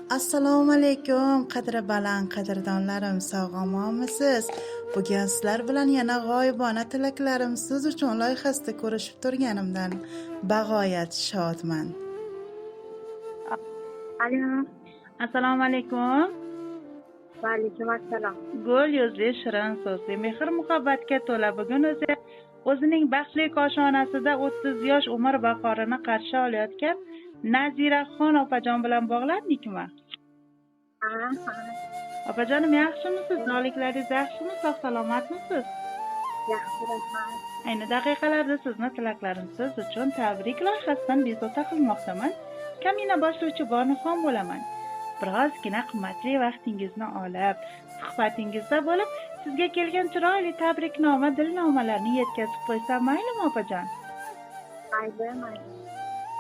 Assalomu alaykum, qadri baland qadrdonlarim, sog'-omonmisiz? Bugun sizlar bilan yana g'oyibona tilaklarim siz uchun loyihasida ko'rishib turganimdan bag'oyat shodman. Alo. Assalomu alaykum. Va alaykum assalom. Gul yuzli, shirin so'zli, mehr muhabbatga to'la bugun o'zining baxtli koshonasida 30 yosh umr bahorini qarshi olayotgan Naziraxon opajon bilan bog'landikmi? Ha. Opajonim, yaxshimisiz? Sog'liklaringiz yaxshimi? Sog' salomatmisiz? Yaxshi, rahmat. Ayni daqiqalarda sizni tilaklarim siz uchun tabrik loyihasidan bezovta qilmoqdaman. Kamina boshlovchi Bonixon bo'laman. Birozgina qimmatli vaqtingizni olib, suhbatingizda bo'lib, sizga kelgan chiroyli tabriknoma, dilnomalarni yetkazib qo'ysam maylimi, opajon? Mayli.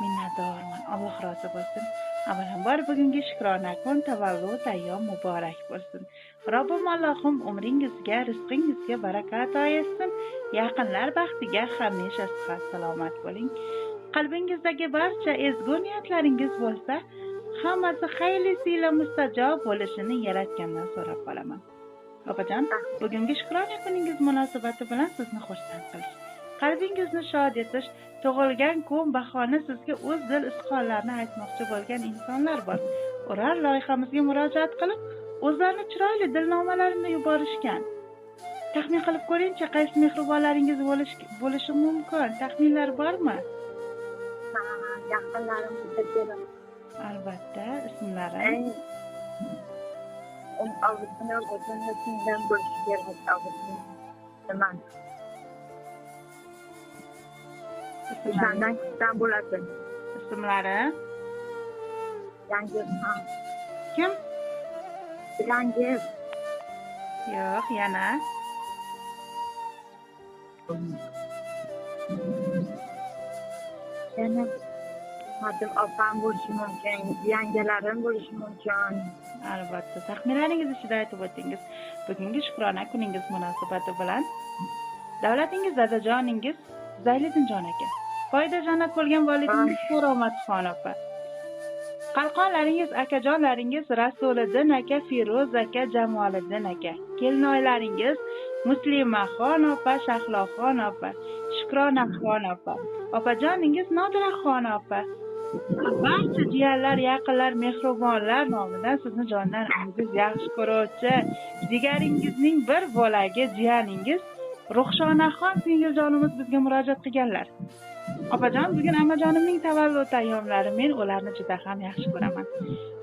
Minnatdorman. Alloh rozi bo'lsin. Avvalambor bugungi Shukrona kun tavallud ayyom muborak bo'lsin. Robbim Allohim umringizga, rizqingizga baraka ato etsin. Yaqinlar baxtiga hamisha sihat salomat bo'ling. Qalbingizdagi barcha ezgu niyatlaringiz bo'lsa, hammasi xayrlisiga mustajob bo'lishini Yaratgandan so'rab qolaman. Opajon, bugungi Shukrona kuningiz munosabati bilan sizni xursand qilish, qalbingizni shod etish, tug'ilgan kun bahona sizga o'z dil izhorlarini aytmoqchi bo'lgan insonlar bor. Ular loyihamizga murojaat qilib, o'zlarining chiroyli dilnomalarini yuborishgan. Taxmin qilib ko'ring-chi, qaysi mehribonlaringiz bo'lishi mumkin? Taxminlar bormi? Yaqinlarim bilan. Albatta, ismlari. Avvitini o'zimni sindan bo'lishi kerak. Avvitini. Nima? Ismdan bo'ladi. Ismlari? Yangi. Kim? Yangi. Yo'q, yana. Yana Madim opam bo'lishi mumkin, yangalarim bo'lishi mumkin. Albatta, taxminlaringiz ichida aytib o'tdingiz. Bugungi Shukrona kuningiz munosabati bilan davlatingiz dadajoningiz Zayliddinjon aka, foyda jannat bo'lgan volidingiz Qo'romatxon opa, qalqonlaringiz akajonlaringiz Rasuliddin aka, Firuz aka, Jamoliddin aka, kelinoylaringiz Muslimaxon opa, Shahloxon opa, Shukronaxon opa, opajoningiz Nodiraxon opa, barcha jiyanlar, yaqinlar, mehribonlar nomidan sizni jondan aziz, yaxshi ko'ruvchi jigaringizning bir bo'lagi jiyaningiz Ruxshonaxon singiljonimiz bizga murojaat qilganlar. Opajon, bugun amajonimning tavallud ayyomlari, men ularni juda ham yaxshi ko'raman.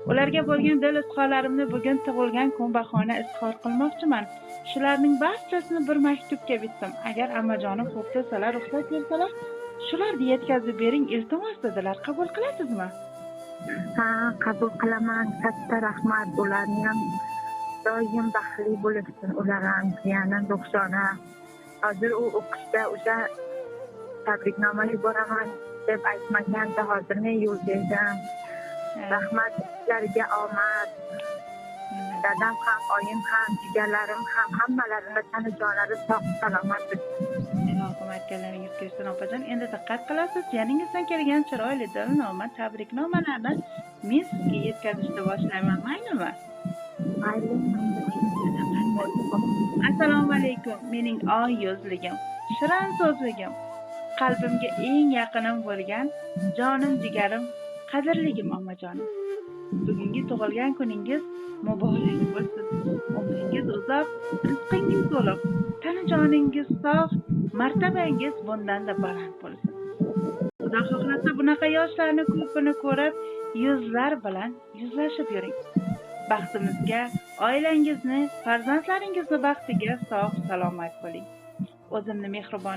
Ularga bo'lgan dil izhorlarimni bugun tug'ilgan kun bahona izhor qilmoqchiman. Shularning barchasini bir maktubga bitdim. Agar amajonim xo'p desalar, ruxsat bersalar, shularni yetkazib bering, iltimos dedilar. Qabul qilasizmi? Ha, qabul qilaman. Katta rahmat. Ularni ham doim baxtli bo'lsin. Ular ham yana Ruxshona. Hozir u o'qishda o'sha tabriknoma yuboraman deb aytmaganda, hozir men yo'lda edim. Rahmat, sizlarga omad. Dadam ham, oyim ham, jigarlarim ham, hammalarini tanijonlari sog' salomat bo'lsin. Ilohim aytganlaringiz kelsin opajon. Endi diqqat qilasiz, yaningizdan kelgan chiroyli dilnoma, tabriknomalarni men sizga yetkazishni boshlayman, maylimi? Assalomu alaykum, mening oy yuzligim, shirin so'zligim, qalbimga eng yaqinim bo'lgan jonim, jigarim, qadrligim omajonim. Bugungi tug'ilgan kuningiz muborak bo'lsin. Umringiz uzoq, rizqingiz to'liq, tanajoningiz sog', martabangiz bundan-da baland bo'lsin. Xudo xohlasa bunaqa yoshlarni ko'pini ko'rib, yuzlar bilan yuzlashib yuring. Baxtimizga, oilangizni, farzandlaringizni baxtiga sog' salomat bo'ling. O'zimni mehribon